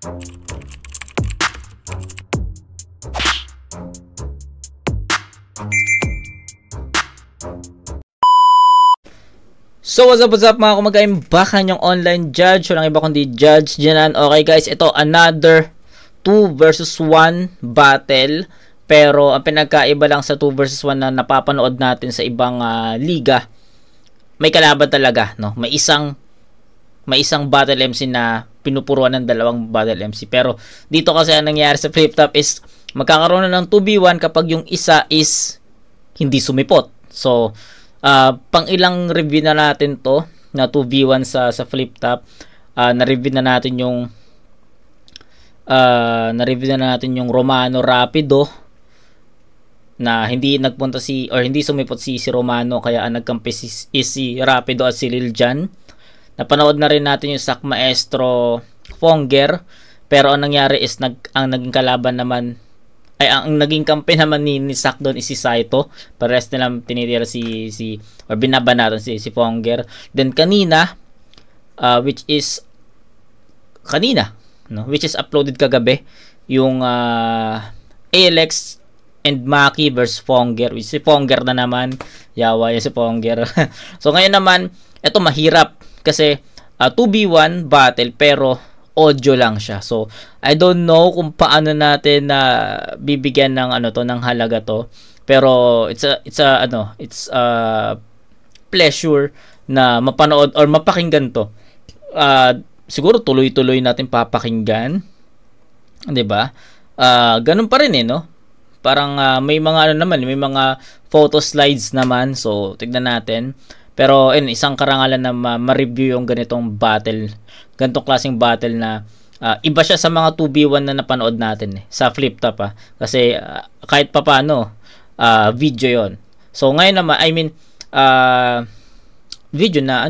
So what's up mga kumagain, baka yung online judge, walang iba kundi Judge Janan. Okay guys, ito another 2 versus 1 battle. Pero ang pinagkaiba lang sa 2 versus 1 na napapanood natin sa ibang liga, may kalaban talaga, no? May isang battle MC na pinupuruan ng dalawang battle MC. Pero dito kasi ang nangyayari sa flip top is magkakaroon na ng 2v1 kapag yung isa is hindi sumipot. So pang ilang review na natin to na 2v1 sa flip top. Na-review na natin yung Romano Rapido na hindi nagpunta hindi sumipot si Romano, kaya ang nagkampi si Rapido at si Liljan. Napanood na rin natin yung Sak Maestro Fonger, pero ang nangyari is ang naging kalaban naman ay ang naging kampi naman ni Sak doon is si Saito. Pares nilang tinitira or binabanatan si Fonger. Then kanina which is uploaded kagabi yung Alex and Maki versus Fonger. Si Fonger na naman, yawa si Fonger. So ngayon naman, ito mahirap kasi 2v1 battle pero audio lang siya. So I don't know kung paano natin bibigyan ng ng halaga to. Pero it's a pleasure na mapanood or mapakinggan to. Siguro tuloy-tuloy natin papakinggan. 'Di ba? Ganun pa rin no. Parang may mga may mga photo slides naman. So tignan natin. Pero isang karangalan na ma-review yung ganitong klaseng battle na iba siya sa mga 2v1 na napanood natin sa flip top kasi kahit papaano video yon. So ngayon naman video na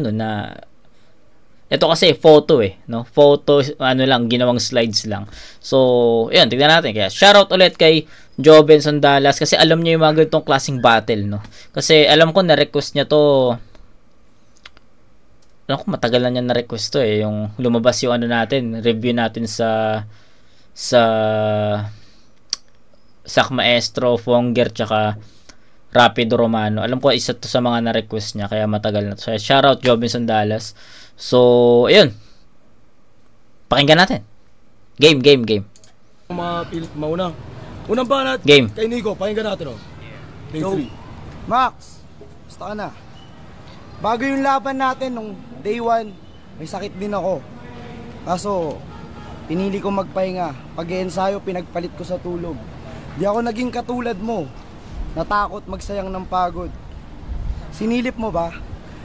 ito kasi photo no, photo lang, ginawang slides lang. So ayun, tignan natin. Kaya shoutout ulit kay Joven Sandalas kasi alam niya yung mga ganitong klaseng battle no. Kasi alam ko na request niya to. Matagal na niya na-request to yung lumabas yung natin, review natin sa Sak Maestro, Fonger, tsaka Rapido Romano. Alam ko isa to sa mga na-request niya, kaya matagal na to. So, shoutout Jobinson Dallas. So, ayun. Pakinggan natin. Game. Mauna. Unang banat game. Kay Nico, pakinggan natin Day 3. Max, basta ka na. Bago yung laban natin nung day 1, may sakit din ako. Kaso, pinili ko magpahinga. Pag-ensayo, pinagpalit ko sa tulog. Di ako naging katulad mo. Natakot magsayang ng pagod. Sinilip mo ba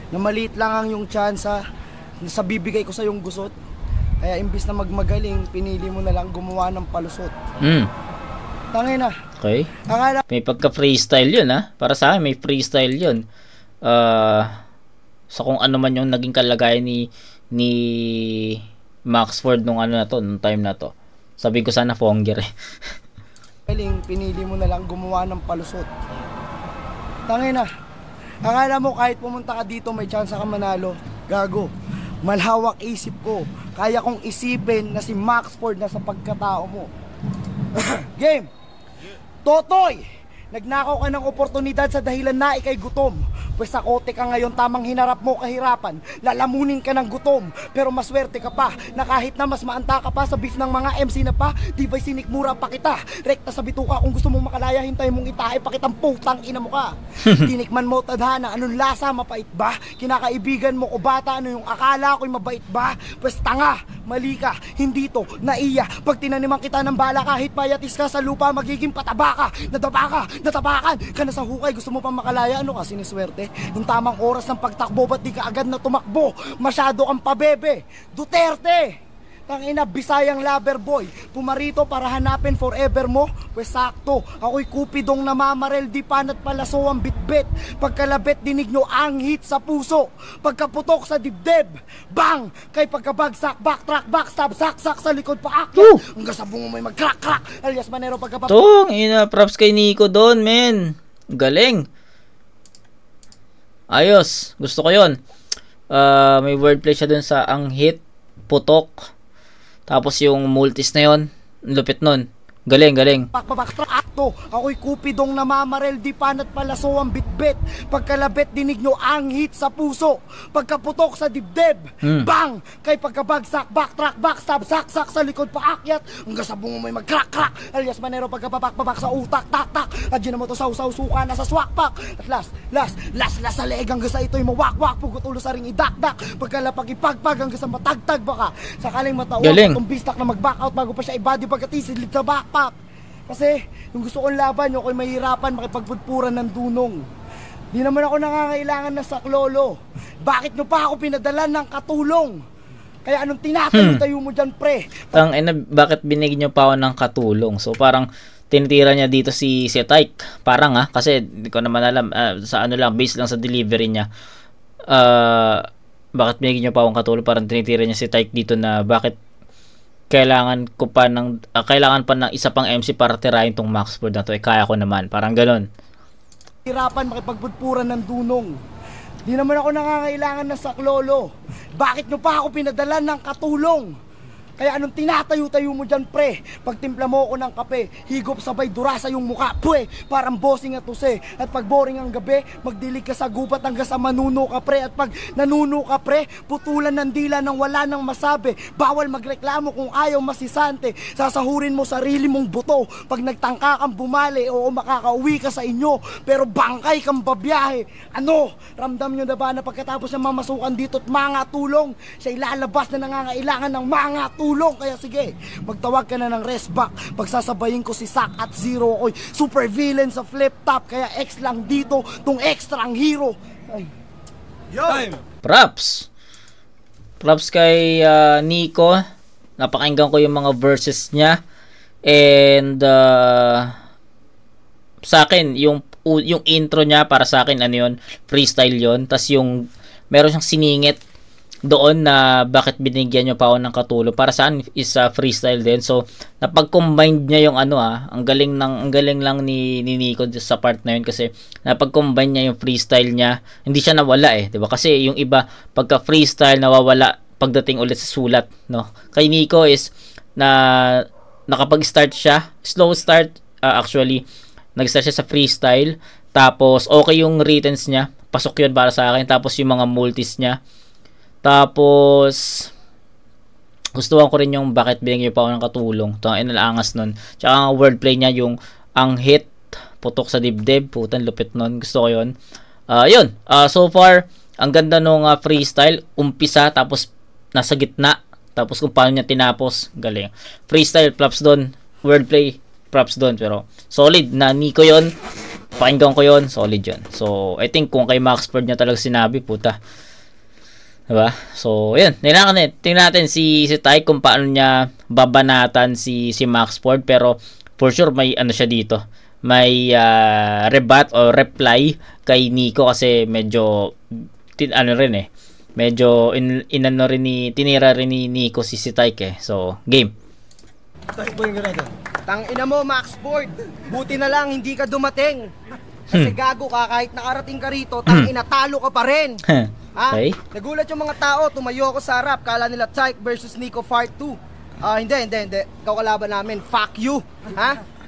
na maliit lang ang yung tsansa na sa bibigay ko sa yung gusot? Kaya imbis na magmagaling, pinili mo na lang gumawa ng palusot. Tangin na. Okay. May pagka-freestyle yun Para sa akin, may freestyle yun. So kung ano man yung naging kalagayan ni Maxford nung nung time na to. Sabi ko sana Fonger Pinili mo na lang gumawa ng palusot. Tangin na. Akala mo kahit pumunta ka dito may chance ka manalo. Gago. Malhawak isip ko. Kaya kong isipin na si Maxford na sa pagkatao mo. Game. Totoy. Nagnakaw ka ng oportunidad sa dahilan na ikay gutom. Pwes sa kote ka ngayon, tamang hinarap mo kahirapan. Lalamunin ka ng gutom. Pero maswerte ka pa na kahit na mas maanta ka pa sa beef ng mga MC na pa, di ba'y sinikmura pa kita. Rekta sa bituka, kung gusto mong makalaya, hintay mong itahe, pakitang putang ina mo ka. Tinikman mo tadhana, anong lasa, mapait ba? Kinakaibigan mo ko bata, ano yung akala ko'y mabait ba? Pwes tanga, mali ka, hindi to, naiya. Pag tinaniman kita ng bala, kahit payatis ka sa lupa, magiging pataba ka, natapakan ka na sa hukay. Gusto mo pang makalaya, ano ka, siniswerte? Yung tamang oras ng pagtakbo, ba't di ka agad na tumakbo? Masyado kang pabebe. Duterte! Tangina, Bisayang lover boy. Pumarito para hanapin forever mo. Pwes sakto, ako'y kupidong namamarel, di panat palaso ang bitbit. Pagkalabit dinig nyo ang hit sa puso. Pagkaputok sa dibdib, bang! Kay pagkabagsak, backtrack, backstab, saksak sa likod pa akyat. Hanggang sa bungo may mag-crack-crack. Alias Manero pagkabag... props kay Nico doon, men. Galing. Ayos, gusto ko yon. May wordplay siya dun sa ang hit, putok. Tapos yung multis na yon, lupit nun. Galing, galing. Pakpabaktra akto, ako'y kupidong namamarel, di panat palaso ang bitbit. Pagkalabit dinig nyo ang hit sa puso, pagkaputok sa dibdib, bang! Kay pagkabagsak, backtrack, backstab, saksak sa likod paakyat, hanggang sa bungo mo'y mag-crack-crack, alias manero pagkababak-babak sa utak, tak-tak, at dyan mo to sausaw suka na sa swakpak. At last sa leeg hanggang sa ito'y mawak-wak, pugot ulo sa ring idakdak, pagkalapag ipagpag hanggang sa matagtag baka, sakaling matauwa itong bistak na mag-back out bago pa siya ibody pagkatisilid sa backpack. Kasi yung gusto kong laban, yung ako'y mahirapan makipagpudpuran ng dunong. Di naman ako nangangailangan ng saklolo. Bakit nyo pa ako pinadalan ng katulong? Kaya anong tinatayo mo dyan, pre? Bakit binigyan nyo pa ako ng katulong? So parang tinitira niya dito si Tyke. Parang kasi hindi ko naman alam, sa ano lang, based lang sa delivery niya. Bakit binigyan nyo pa akong katulong? Parang tinitira niya si Tyke dito na bakit kailangan pa ng isa pang MC para tirahin tong Max Ford na to, kaya ko naman, parang ganon. Hirapan makipagpudpuran ng dunong. Di naman ako nangangailangan ng saklolo. Bakit nyo pa ako pinadalan ng katulong? Kaya anong tinatayo-tayo mo dyan, pre? Pagtimpla mo ako ng kape, higop sabay durasa yung muka, pwe, parang bossing at use. At pag boring ang gabi, magdilig ka sa gubat hanggang sa manuno ka, pre. At pag nanuno ka, pre, putulan ng dila nang wala nang masabi. Bawal magreklamo kung ayaw masisante. Sasahurin mo sarili mong buto. Pag nagtangka kang bumali, oo, makakauwi ka sa inyo, pero bangkay kang babiyahe. Ano? Ramdam nyo na ba na pagkatapos ng mamasukan dito't mga tulong, siya ilalabas na nangangailangan ng mga tulong? Kaya sige, magtawag ka na ng rest back. Pagsasabayin ko si Zack at Zero, ako'y super villain sa flip top. Kaya X lang dito, tong extra ang hero. Ay. Props kay Nico. Napakinggan ko yung mga verses niya. And sa akin, yung intro niya, para sa akin, ano yun, freestyle yun. Tas yung meron siyang siningit doon na bakit binigyan nyo pa ako ng katulong, para saan is freestyle din. So napag-combine niya yung ang galing lang ni Nico sa part na yun, kasi napag-combine niya yung freestyle niya, hindi siya nawala di ba? Kasi yung iba pagka freestyle nawawala pagdating ulit sa sulat, no? Kay Nico is na nakapag-start siya, slow start, actually nag-start siya sa freestyle, tapos okay yung writtens niya, pasok yun para sa akin, tapos yung mga multis niya. Tapos gustuhan ko rin yung bakit binigyan pa ako ng katulong. Ito ang inalangas nun. Tsaka ang wordplay niya, yung ang hit, putok sa dibdib, putan lupit nun. Gusto ko yun. So far, ang ganda nung freestyle. Umpisa, tapos nasa gitna. Tapos kung paano niya tinapos, galing. Freestyle, props doon. Wordplay, props doon. Pero solid na Nico yun. Pakinggan ko yun, solid yun. So I think kung kay Max Ford niya talaga sinabi, puta, diba? So, yun. Tingnan natin si Tyke kung paano niya babanatan si Max Ford. Pero, for sure, may siya dito. May rebut o reply kay Nico, kasi medyo, medyo, tinira rin ni Nico si Tyke So, game. Tangina mo, Max Ford. Buti na lang, hindi ka dumating. Kasi gago ka, kahit nakarating ka rito, tangina, talo ka pa rin. Okay. Nagulat yung mga tao, tumayo ako sa harap, kala nila Tyke versus Nico part 2. Hindi. Ikaw kalaban namin, fuck you.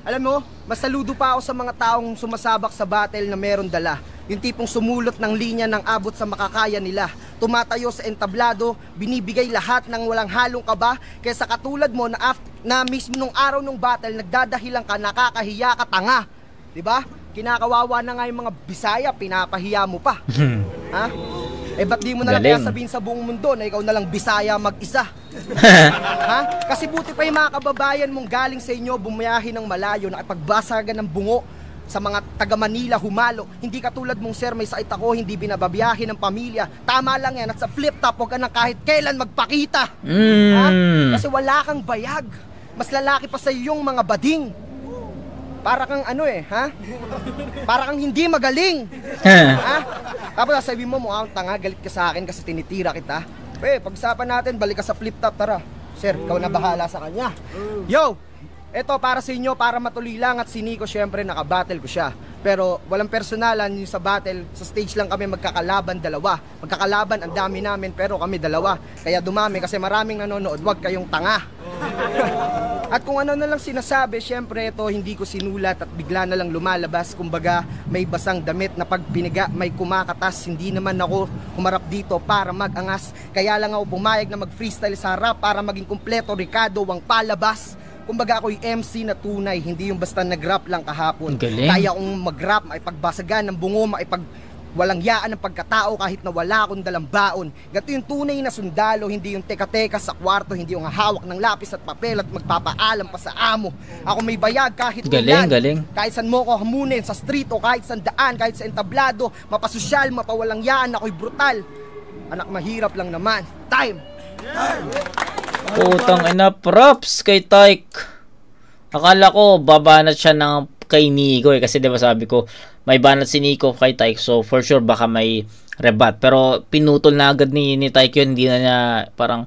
Alam mo, mas saludo pa ako sa mga taong sumasabak sa battle na meron dala. Yung tipong sumulot ng linya ng abot sa makakaya nila. Tumatayo sa entablado, binibigay lahat ng walang halong kaba. Kaysa katulad mo na mismo nung araw ng battle, nagdadahilan ka, nakakahiya ka, tanga. Diba? Kinakawawa na nga yung mga Bisaya, pinapahiya mo pa. Ba't di mo na lang kaya sabihin sa buong mundo na ikaw na lang Bisaya mag-isa? Kasi buti pa yung mga kababayan mong galing sa inyo, bumiyahin ng malayo, nakipagbasagan ng bungo sa mga taga Manila, humalo. Hindi katulad mong, sir, may sakit ako, hindi binababiyahin ng pamilya. Tama lang yan, at sa flip top, huwag ka nang kahit kailan magpakita. Kasi wala kang bayag. Mas lalaki pa sa yung mga bading. Para kang Para kang hindi magaling. Tapos sasabihin mo, mukhang tanga, galit ka sa akin kasi tinitira kita. Pag-usapan natin, balik ka sa flip top, tara. Sir, ikaw na bahala sa kanya. Yo! Eto para sa inyo, para matuloy lang, at si Nico syempre nakabattle ko siya. Pero walang personalan, yung sa battle, sa stage lang kami magkakalaban dalawa. Magkakalaban, ang dami namin, pero kami dalawa. Kaya dumami kasi maraming nanonood, wag kayong tanga. At kung ano na lang sinasabi, syempre ito hindi ko sinulat at bigla na lang lumalabas. Kumbaga may basang damit na pag piniga may kumakatas. Hindi naman ako humarap dito para mag-angas. Kaya lang ako pumayag na mag-freestyle sa rap para maging kumpleto Ricardo ang palabas. Kumbaga ako'y MC na tunay, hindi yung basta nag-rap lang kahapon. Galing. Kaya kong mag-rap, maipagbasagan ng bungo, walang yaan ng pagkatao kahit na wala akong dalang baon. Ganito yung tunay na sundalo, hindi yung teka-teka sa kwarto, hindi yung hawak ng lapis at papel at magpapaalam pa sa amo. Ako may bayag kahit galing. Kahit saan mo ko hamunin, sa street o kahit saan daan, kahit sa entablado, mapasosyal, mapawalang yaan, ako'y brutal. Anak mahirap lang naman. Time! Putang ina, props kay Tyke. Akala ko babanat siya ng kay Nico kasi 'di ba sabi ko may banat si Nico kay Tyke, so for sure baka may rebat, pero pinutol na agad ni Tyke yun. Hindi na niya parang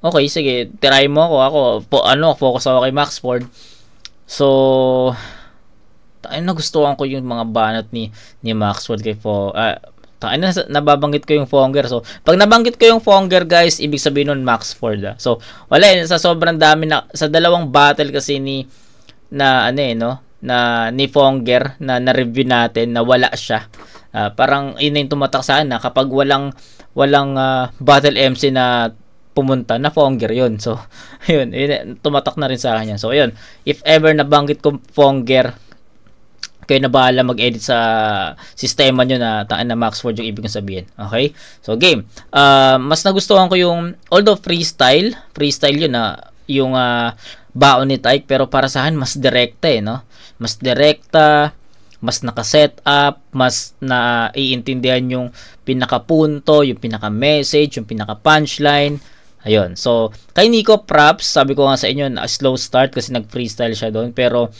okay sige try mo ako focus ako kay Max Ford. So nagustuhan ko yung mga banat ni Max Ford kay nababanggit ko yung Fonger. So pag nabanggit ko yung Fonger guys, ibig sabihin nun Max Ford. So wala sa sobrang dami na sa dalawang battle kasi ni Fonger na na-review natin na wala siya. Parang yun yung tumatak sa akin na kapag walang battle MC na pumunta na Fonger yun. So yun tumatak na rin sa akin yan. So yun, if ever nabanggit ko Fonger, kayo na bahala mag-edit sa sistema nyo na Max Ford yung ibig sabihin. Okay? So, game. Mas nagustuhan ko yung, although freestyle yun yung baon ni Tyke, pero para sa akin, mas direkta no? Mas direkta, mas naka-set up, mas naiintindihan yung pinaka-punto, yung pinaka-message, yung pinaka-punchline. Ayun. So, kay Nico, props. Sabi ko nga sa inyo na slow start kasi nag-freestyle siya doon. Pero,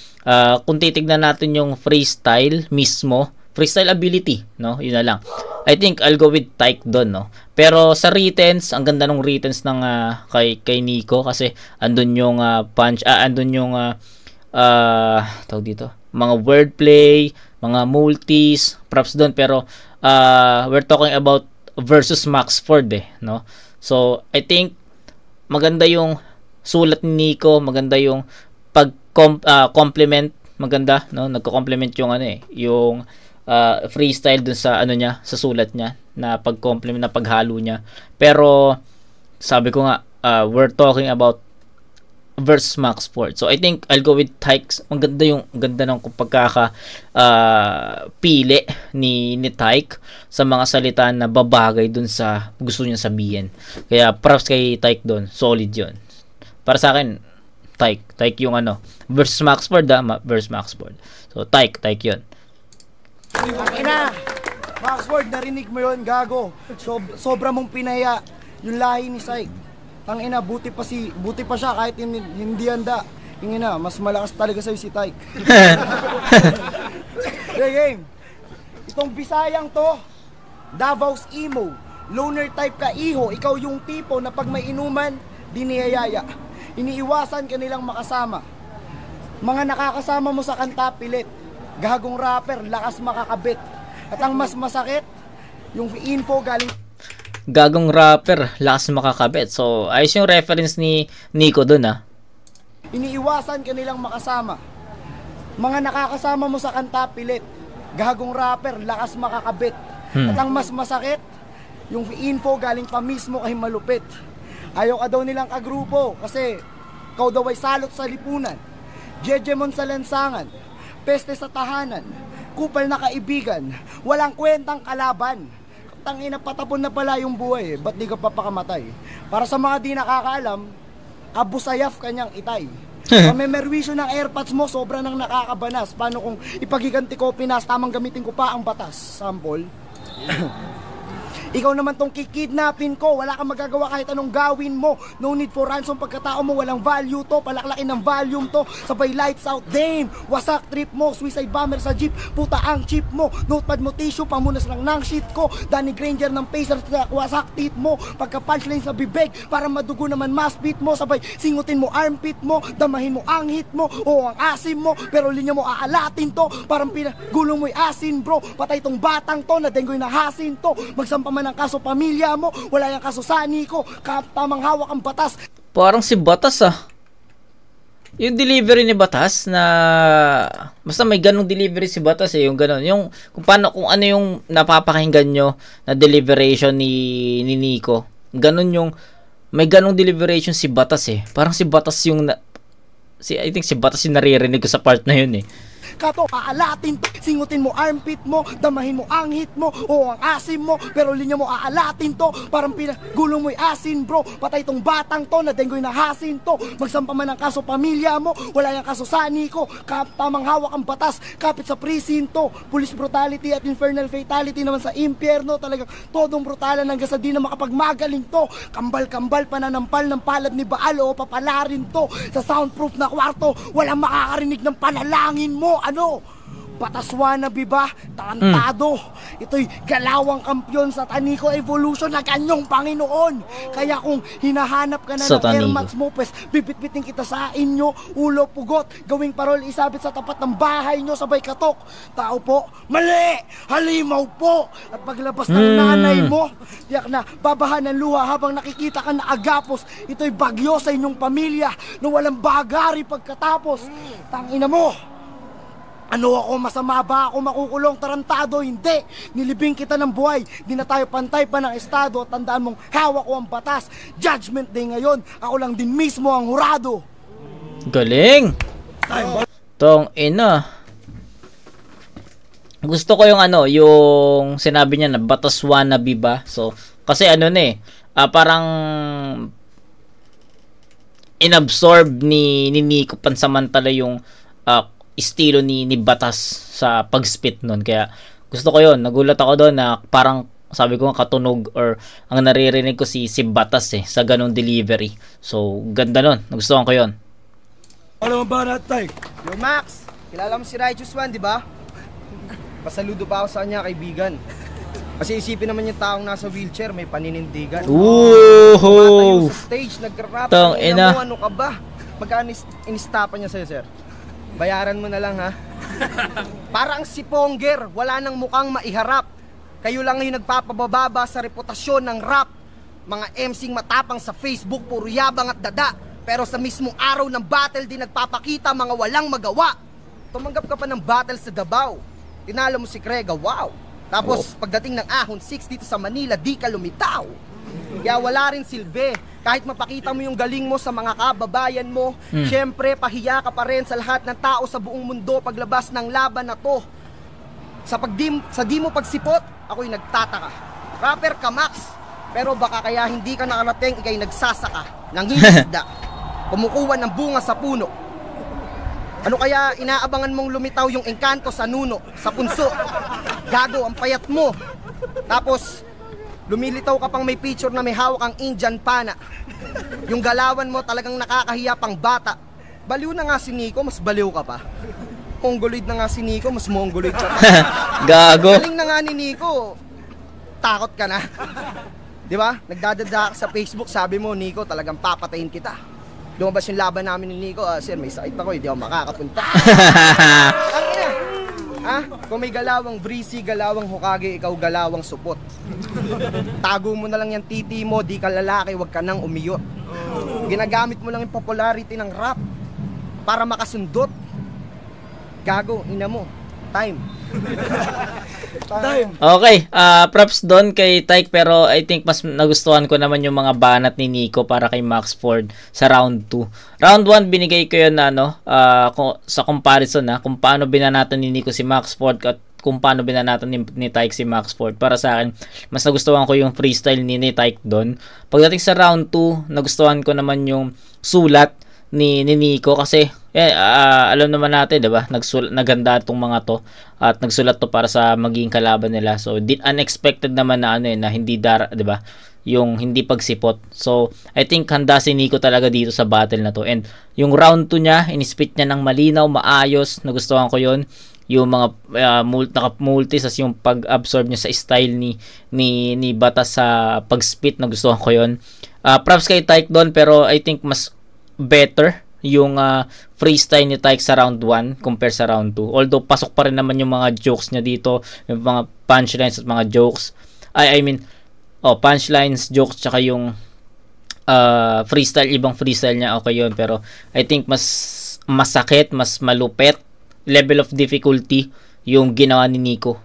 kung titignan natin yung freestyle mismo, freestyle ability, no? Yun na lang. I think I'll go with Tyke doon, no? Pero sa writtens, ang ganda ng writtens ng kay Nico kasi andun yung andun yung tawag dito, mga wordplay, mga multis, props doon. Pero, we're talking about versus Max Ford no? So, I think maganda yung sulat ni Nico, maganda yung pag-complement, maganda, no? Nagko-complement yung yung freestyle dun sa niya, sa sulat niya, na pag-complement, na paghalo niya. Pero sabi ko nga, we're talking about versus Max Ford. So I think I'll go with Tyke. Ang ganda ng pili ni Tyke sa mga salita na babagay dun sa gusto niya sabihin. Kaya props kay Tyke doon. Solid 'yon. Para sa akin, Tyke yung versus Max Ford, versus Max Ford. So Tyke 'yon. Ina, Max Ford, narinig mo 'yon, gago. Sobra mong pinaya yung lahi ni Syke. Tangina, buti pa siya kahit hindi handa. Yung mas malakas talaga sa'yo si Tyke. Okay, game. Itong Bisayang to, Davao's emo. Loner type ka, iho. Ikaw yung tipo na pag may inuman, di niyayaya. Iniiwasan ka nilang makasama. Mga nakakasama mo sa kanta, pilit. Gagong rapper, lakas makakabit. At ang mas masakit, yung info galing gagong rapper, lakas makakabit. So, ayos yung reference ni Nico dun Iniiwasan ka nilang makasama. Mga nakakasama mo sa kanta, pilit. Gagong rapper, lakas makakabit. At ang mas masakit, yung info galing pa mismo kay malupit. Ayaw ka daw nilang kagrupo kasi ikaw daw ay salot sa lipunan. Jejemon sa lansangan, peste sa tahanan, kupal na kaibigan, walang kwentang kalaban. Tangina, patapon na pala yung buhay ba't di ka papakamatay? Para sa mga di nakakaalam, Abu Sayyaf kanyang itay. Pamemerwisyo ng airpods mo, sobra nang nakakabanas. Paano kung ipagiganti ko, Pinas, tamang gamitin ko pa ang batas? Sample. Ikaw naman tong kikidnapin ko, wala kang magagawa kahit anong gawin mo. No need for ransom, pagkatao mo walang value to. Palaklakin ng volume to, sabay lights out, damn. Wasak trip mo, suicide bomber sa jeep. Puta ang chip mo, notepad mo tissue, pamunas lang ng shit ko. Danny Granger ng Pacers, wasak teeth mo. Pagka punchline sa bibig, para madugo naman mas beat mo. Sabay singutin mo armpit mo, damahin mo ang hit mo, o ang asim mo. Pero linya mo aalatin to, parang pinagulong mo'y asin bro. Patay tong batang to, na denggoy na hasin to. Magsampa ng kaso pamilya mo, wala yung kaso sa Nico, tamang hawak ang batas. Parang si Batas yung delivery ni Batas na basta may ganong delivery si Batas yung ganon. Yung kung ano yung napapakinggan nyo na deliberation ni Nico. Ganon yung may ganong deliberation si Batas Parang si Batas yung I think si Batas yung naririnig ko sa part na yun Kato, aalatin, singutin mo armpit mo, damahin mo ang hit mo, o ang asim mo, pero linya mo aalatin to, parang pinagulong mo'y asin bro, patay tong batang to, na denggoy na hasin to, magsampa man ang kaso pamilya mo, wala yung kaso sa Nico, tamang hawak ang batas, kapit sa presinto, police brutality at infernal fatality naman sa impyerno, talagang todong brutalan hanggang sa di na makapagmagaling to, kambal-kambal pananampal ng palad ni Baal o papalarin to, sa soundproof na kwarto, walang makakarinig ng panalangin mo, Batas wannabe ba? Tarantado. Ito'y galawang kampyon sa Tanico Evolution na kanyong Panginoon. Kaya kung hinahanap ka na ng Air Max Mopes, bibitbitin kita sa inyo, ulo pugot, gawing parol isabit sa tapat ng bahay nyo, sabay katok. Tao po, mali! Halimaw po! At paglabas ng nanay mo, tiyak na babahan ng luha habang nakikita ka na agapos. Ito'y bagyo sa inyong pamilya na walang bagari pagkatapos. Tangina mo! Ano ako, masama ba ako makukulong? Tarantado, hindi. Nilibing kita ng buhay. Di na tayo pantay pa ng estado. Tandaan mong hawak ko ang batas. Judgment Day ngayon. Ako lang din mismo ang hurado. Galing! Tong ina. Gusto ko yung yung sinabi niya na batas wannabe ba? So, kasi parang inabsorb ni Nico pansamantala yung estilo ni Batas sa pag-spit nun. Kaya gusto ko yun. Nagulat ako doon na parang sabi ko katunog or ang naririnig ko si Batas sa ganong delivery. So, ganda nun. Nagustuhan ko yun. Ano ba natin? Yo Max, kilala mo si Righteous One, di ba? Pasaludo pa ako sa kanya, kaibigan. Kasi isipin naman yung taong nasa wheelchair, may paninindigan. Ooh! Sa stage, nag-rap. Ano ka ba? Magkano inistapan niya sa'yo, sir? Bayaran mo na lang ha. Parang si Ponger, wala nang mukhang maiharap. Kayo lang yung nagpapababa sa reputasyon ng rap. Mga MC'ng matapang sa Facebook, puro yabang at dada. Pero sa mismong araw ng battle, di nagpapakita mga walang magawa. Tumanggap ka pa ng battle sa Davao. Tinalo mo si Krega, wow. Tapos pagdating ng Ahon 6 dito sa Manila, di ka lumitaw. Kaya wala rin silbi. Kahit mapakita mo yung galing mo sa mga kababayan mo, syempre pahiya ka pa rin sa lahat ng tao sa buong mundo paglabas ng laban na to. Sa di mo pagsipot, ako'y nagtataka. Rapper ka Max, pero baka kaya hindi ka nakarating, ikay nagsasaka, nangingisda, kumukuha ng bunga sa puno. Ano kaya inaabangan mong lumitaw yung engkanto sa nuno, sa punso? Gago, ang payat mo. Tapos lumilitaw ka pang may picture na may hawak ang Indian pana. Yung galawan mo talagang nakakahiya pang bata. Baliw na nga si Nico, mas baliw ka pa. Mongoloid na nga si Nico, mas mongoloid ka pa. Gago. Galing na nga ni Nico, takot ka na. Di ba? Nagdadada ka sa Facebook, sabi mo, Nico, talagang papatayin kita. Lumabas yung laban namin ni Nico, sir, may sakit ako, hindi ako makakapunta. Ang ina. Kung may galawang Breezy, galawang Hokage, ikaw galawang supot. Tago mo na lang yung titi mo, di ka lalaki, wag ka nang umiyot. Ginagamit mo lang yung popularity ng rap para makasundot. Gago, ina mo. Time. Okay, props doon kay Tyke, pero I think mas nagustuhan ko naman yung mga banat ni Nico para kay Max Ford sa round 2. Round 1 binigay ko yun na sa comparison kung paano binanatan ni Nico si Max Ford at kung paano binanatan ni Tyke si Max Ford. Para sa akin, mas nagustuhan ko yung freestyle ni Tyke doon. Pagdating sa round 2, nagustuhan ko naman yung sulat ni Nico kasi alam naman natin, 'di ba? Naganda tong mga to at nagsulat to para sa maging kalaban nila. So unexpected naman na na hindi 'di ba? Yung hindi pagsipot. So I think handa si Nico talaga dito sa battle na to. And yung round 2 niya, in-spit niya ng malinaw, maayos. Nagustuhan ko 'yon. Yung mga naka-multi sa yung pag-absorb niya sa style ni Batas sa pag-spit, nagustuhan ko 'yon. Props kay Tyke doon, pero I think mas better yung freestyle ni Tyke sa round 1 compare sa round 2. Although pasok pa rin naman yung mga jokes niya dito, yung mga punchlines at mga jokes. I mean, punchlines, jokes, tsaka yung freestyle, ibang freestyle niya, okay yun. Pero I think mas masakit, mas malupet, level of difficulty yung ginawa ni Nico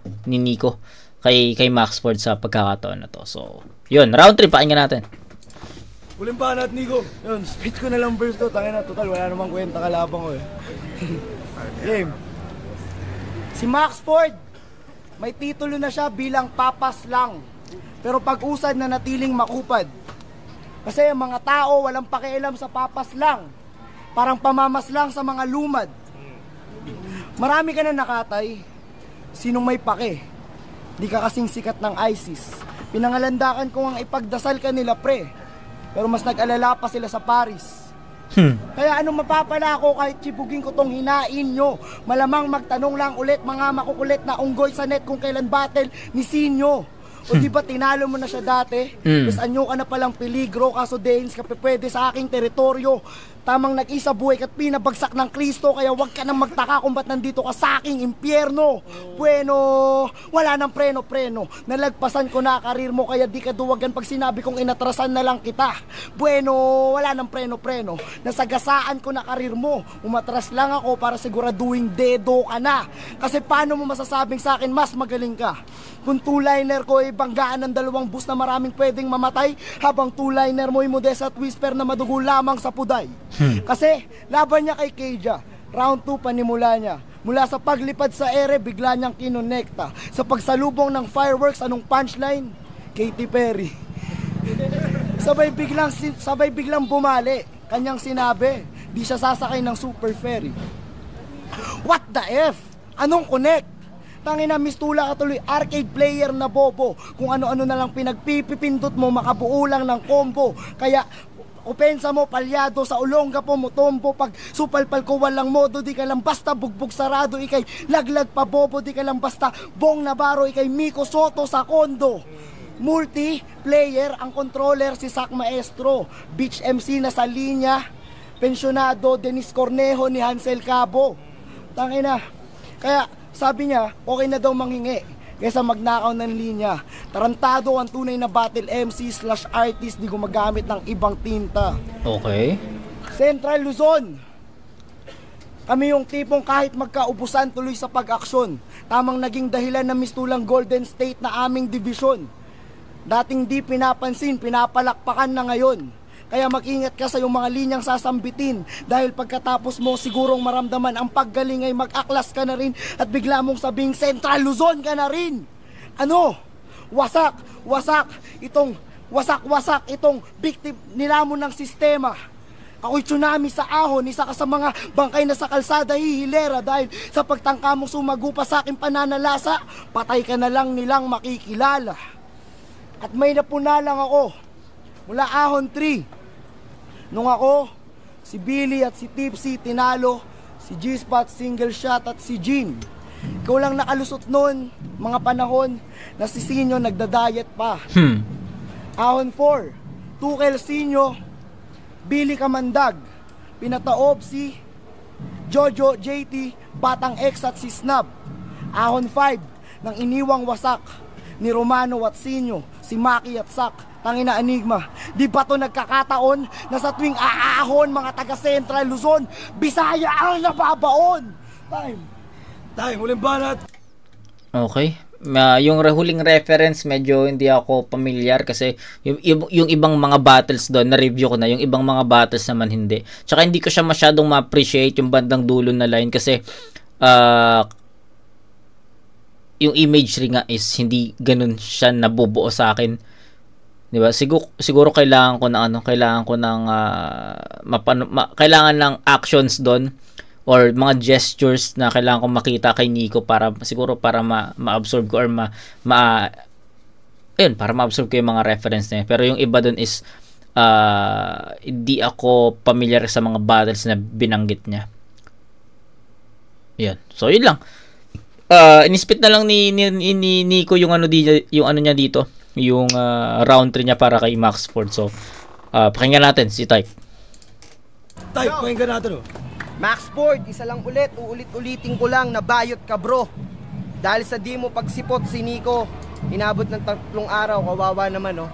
kay Maxford sa pagkakataon na to. So, yun, round 3, pakinggan natin. Huling banat, Nico. Yun, speed ko na lang verse to. Tangina, total, wala namang kwenta kalabang ko eh. Game. Si Maxford, may titulo na siya bilang papas lang. Pero pag-usad na natiling makupad. Kasi ang mga tao walang pakialam sa papas lang. Parang pamamas lang sa mga lumad. Marami ka na nakatay. Sinong may pake? Di ka kasing sikat ng ISIS. Pinangalandakan ko ang ipagdasal ka nila, pre. Pero mas nag-alala pa sila sa Paris. Kaya anong mapapala ako kahit chibugin ko tong hinain nyo? Malamang magtanong lang ulit mga makukulit na unggoy sa net kung kailan battle ni Sinyo. O di ba tinalo mo na siya dati? Mas anyo ka na palang peligro, kaso Danes ka pwede sa aking teritoryo. Tamang nag-isa buhay ka't pinabagsak ng Kristo, kaya wag ka nang magtaka kung ba't nandito ka sa aking impyerno. Bueno, wala nang preno-preno. Nalagpasan ko na karir mo, kaya di ka duwagan pag sinabi kong inatrasan na lang kita. Bueno, wala nang preno-preno. Nasagasaan ko na karir mo. Umatras lang ako para siguraduhin dedo ka na. Kasi paano mo masasabing sa akin mas magaling ka? Kung two-liner ko ay banggaan ng 2 bus na maraming pwedeng mamatay, habang two-liner mo ay modest at whisper na madugo lamang sa puday. Kasi laban niya kay Keja, round 2 panimula niya. Mula sa paglipad sa ere, bigla niyang kinonekta. Sa pagsalubong ng fireworks, anong punchline? Katy Perry. Sabay biglang bumali. Kanyang sinabi, di siya sasakay ng super ferry. What the F? Anong connect? Tangina, mistula ka tuloy, arcade player na bobo. Kung ano-ano na lang pinagpipindot mo, makabuo lang ng combo. Kaya opensa mo palyado, sa ulongga po mo tombo. Pag supalpal ko walang modo, di ka lang basta bugbog sarado. Ikay laglag pa bobo, di ka lang basta Bong Navarro. Ikay Miko Soto sa kondo. Multi-player ang controller si Sak Maestro. Beach MC na sa linya, pensyonado Dennis Cornejo ni Hansel Cabo. Tangina, kaya sabi niya, okay na daw manghingi kaysa magnakaw ng linya. Tarantado ang tunay na battle MC/artist, di gumagamit ng ibang tinta. Okay. Central Luzon, kami yung tipong kahit magkaubusan tuloy sa pag-aksyon. Tamang naging dahilan ng mistulang Golden State na aming division. Dating di pinapansin, pinapalakpakan na ngayon. Kaya mag-ingat ka sa yung mga linyang sasambitin, dahil pagkatapos mo sigurong maramdaman ang paggaling ay mag-aklas ka na rin at bigla mong sabing Central Luzon ka na rin. Ano? Wasak itong victim nilamon ng sistema. Ako'y tsunami sa ahon, isa ka sa mga bangkay na sa kalsada hihilera, dahil sa pagtangka mong sumagupa sa aking pananalasa, patay ka na lang nilang makikilala. At may napuna lang ako mula ahon 3. Nung ako, si Billy at si Tipsy tinalo, si G-Spot single shot at si Jean. Ikaw lang nakalusot noon, mga panahon na si Sinyo nagda-diet pa. Ahon 4, Tukel Sinyo, Billy Kamandag, pinataob si Jojo JT, Batang X at si Snub. Ahon 5, nang iniwang wasak ni Romano at Sinyo, si Maki at Sak. Tangina Enigma, di ba to nagkakataon na sa tuwing aahon mga taga Central Luzon, Bisaya ang nababaon? Time, huling banat. Okay. Yung huling reference medyo hindi ako familiar kasi yung ibang mga battles doon na-review ko na, yung ibang mga battles naman hindi. Tsaka hindi ko siya masyadong ma-appreciate yung bandang dulo na line kasi yung imagery nga is hindi ganun siya nabubuo sa akin. 'Di ba? Siguro kailangan ko ng kailangan ng actions doon or mga gestures na kailangan ko makita kay Nico para siguro para ma-absorb ko or para ma-absorb ko yung mga reference niya. Pero yung iba doon is hindi ako familiar sa mga battles na binanggit niya. Yan. So yun lang. Inispit na lang ni Nico yung ano niya dito. Yung round 3 niya para kay Maxford. So, pakinggan natin si Type. Pakinggan natin. Maxford, isa lang ulit. Uulit-ulitin ko lang na bayot ka, bro. Dahil sa di mo pagsipot si Nico, inabot ng 3 araw, kawawa naman, no?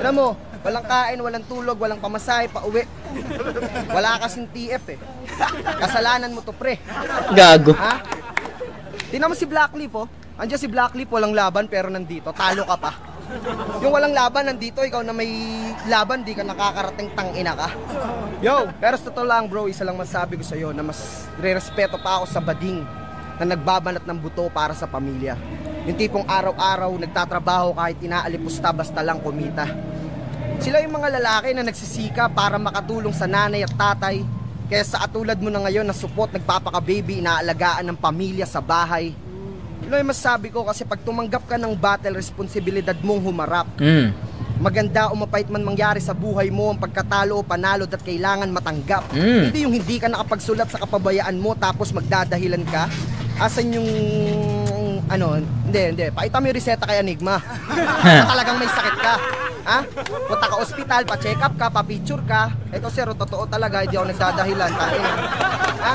Alam mo, Walang kain, walang tulog, walang pamasahe, pauwi. Wala kasing TF eh. Kasalanan mo to, pre. Gago. Ha? Tingnan mo si Blackleaf, oh. Andiyan si Blackleaf, walang laban pero nandito, talo ka pa. Yung walang laban nandito, ikaw na may laban, di ka nakakarating, tangina ka. Yo, pero sa totoo lang bro, isa lang masabi ko sa'yo na mas re-respeto pa ako sa bading na nagbabanat ng buto para sa pamilya. Yung tipong araw-araw nagtatrabaho kahit inaalipusta basta lang kumita. Sila yung mga lalaki na nagsisika para makatulong sa nanay at tatay. Kaya sa atulad mo na ngayon na support, nagpapaka-baby, inaalagaan ng pamilya sa bahay. Yun yung masasabi ko kasi pag tumanggap ka ng battle, responsibilidad mong humarap. Maganda o mapait man mangyari sa buhay mo, ang pagkatalo o panalo at kailangan matanggap. Hindi yung hindi ka nakapagsulat sa kapabayaan mo tapos magdadahilan ka. Asan yung ano, hindi. Pakita mo yung reseta kay Enigma. Talagang may sakit ka. Ha? Punta ka ospital, pa-check up ka, pa-picture ka. Ito sir, totoo talaga, hindi ako nagdadahilan. Ha?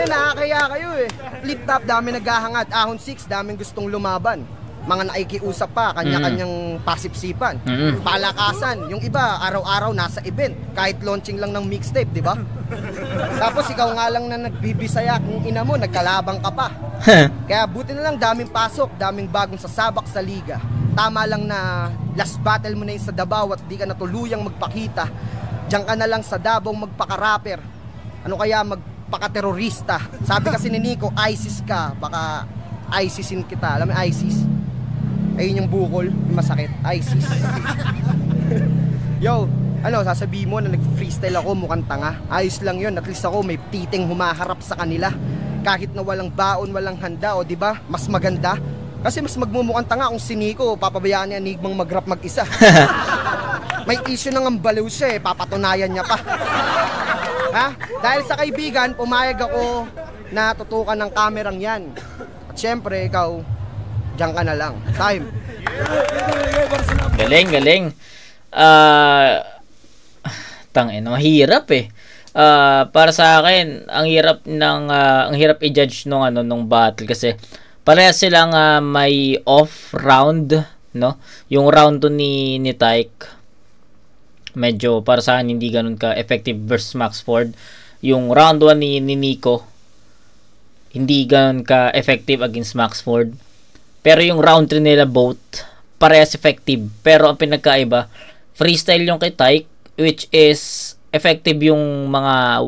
Nakakaya kayo eh. Flip top, dami naghahangat. Ahon 6, daming gustong lumaban. Mga naikiusap pa, kanya-kanyang pasipsipan. Palakasan. Yung iba, araw-araw nasa event. Kahit launching lang ng mixtape, di ba? Tapos ikaw nga lang na nagbibisaya kung ina mo, nagkalabang ka pa. Kaya buti na lang, daming pasok, daming bagong sasabak sa liga. Tama lang na last battle mo na yung sa Davao at di ka natuluyang magpakita. Diyan ka na lang sa Davao magpaka-rapper. Ano kaya magpaka-terorista? Sabi kasi ni Nico, ISIS ka, baka ISISin kita. Alam mo ISIS? Ayun yung bukol, yung masakit, ISIS. Yo, ano, sasabihin mo na nag-freestyle ako, mukhang tanga. Ayos lang yun, at least ako may titing humaharap sa kanila. Kahit na walang baon, walang handa, o diba, mas maganda. Kasi mas magmumukhang tanga kung si Nico, papabayaan niya Enigmang mag-rap mag-isa. May issue nang ang baliw siya eh, papatunayan niya pa. Ha? Dahil sa kaibigan, pumayag ako na tutukan ng kamerang yan. At syempre, ikaw, diyan ka na lang. Time. Galing. Tangina, mahirap eh. Para sa akin, ang hirap i-judge nung battle kasi parehas silang may off round, no? Yung round 2 ni Tyke medyo para sa akin hindi ganun ka effective versus Max Ford. Yung round 1 ni Nico hindi ganun ka effective against Max Ford. Pero yung round 3 nila both parehas effective. Pero ang pinagkaiba, freestyle yung kay Tyke, which is effective yung mga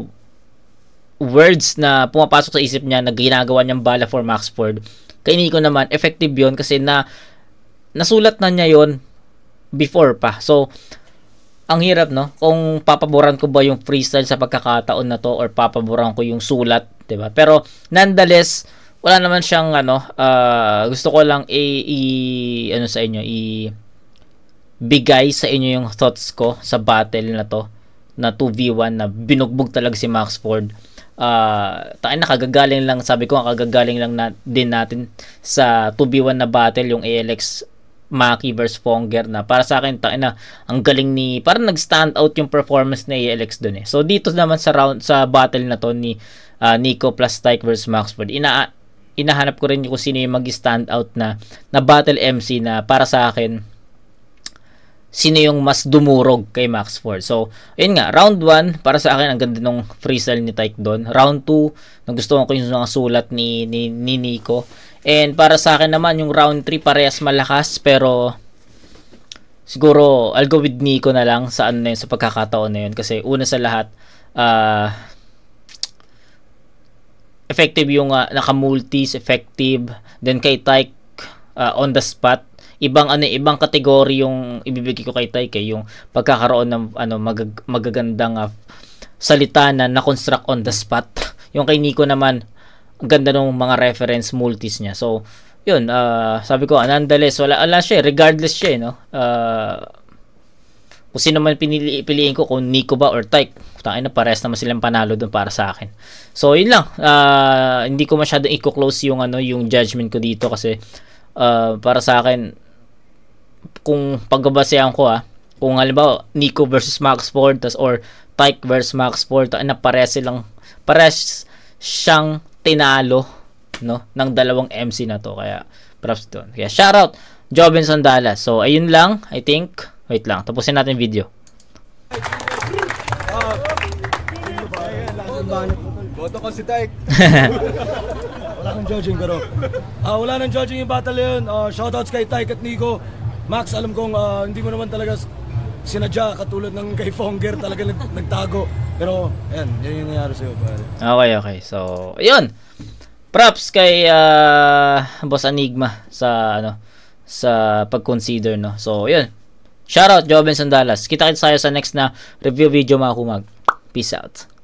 words na pumapasok sa isip niya na ginagawa niyang bala for Max Ford. Kay Nico naman, effective yun kasi nasulat na niya yun before pa. So, ang hirap, no? Kung papaboran ko ba yung freestyle sa pagkakataon na to or papaboran ko yung sulat, 'di ba? Pero nonetheless, wala naman siyang gusto ko lang sa inyo bigay sa inyo yung thoughts ko sa battle na to na 2v1 na binugbog talaga si Max Ford. Nakagagaling lang, sabi ko, nakagagaling lang din natin sa 2v1 na battle yung ALX Maki versus Fonger na para sa akin ang galing parang nag-stand out yung performance ni ALX dun eh. So dito naman sa battle na to ni Nico plus Tyke versus Max Ford, inahanap ko rin kung sino yung mag-stand out na battle MC na para sa akin sino yung mas dumurog kay Max Ford. So ayun nga, round 1 para sa akin ang ganda ng freestyle ni Tyke doon. Round 2 nagustuhan ko yung mga sulat ni Nico. And para sa akin naman yung round 3 parehas malakas, pero siguro I'll go with Nico na lang sa sa pagkakataon na yun kasi una sa lahat effective yung naka-multis, effective. Then kay Tyke on the spot, ibang kategory yung ibibigay ko kay Tyke, yung pagkakaroon ng magagandang salita na na-construct on the spot. Yung kay Nico naman, ang ganda ng mga reference multis niya. So, yun, sabi ko, nonetheless, wala siya, regardless siya, no? Kung sino man piliin ko, kung Nico ba or Tyke, parehas naman silang panalo doon para sa akin. So, yun lang. Hindi ko masyadong i-close yung judgment ko dito kasi para sa akin, kung pagbabasehan ko, kung halimbawa, Nico versus Max Ford, or Tyke versus Max Ford, parehas siyang tinalo, no, ng dalawang MC na to. Kaya props doon. Kaya shoutout Joven Sandala. So ayun lang, I think Wait lang, tapusin natin video. Boto ko si Tyke. Wala nang judging pero wala nang judging yung battle yun. Shoutouts kay Tyke at Nico. Max, alam kong hindi mo naman talaga sinadya katulad ng kay Fonger, talaga nagtago. Pero yan yung nangyari sa'yo. Okay. So, ayun. Props kay Boss Enigma sa sa pag-consider, no. So, ayun. Shoutout Joven Sandalas. Kita-kits tayo sa next na review video, mga kumag. Peace out.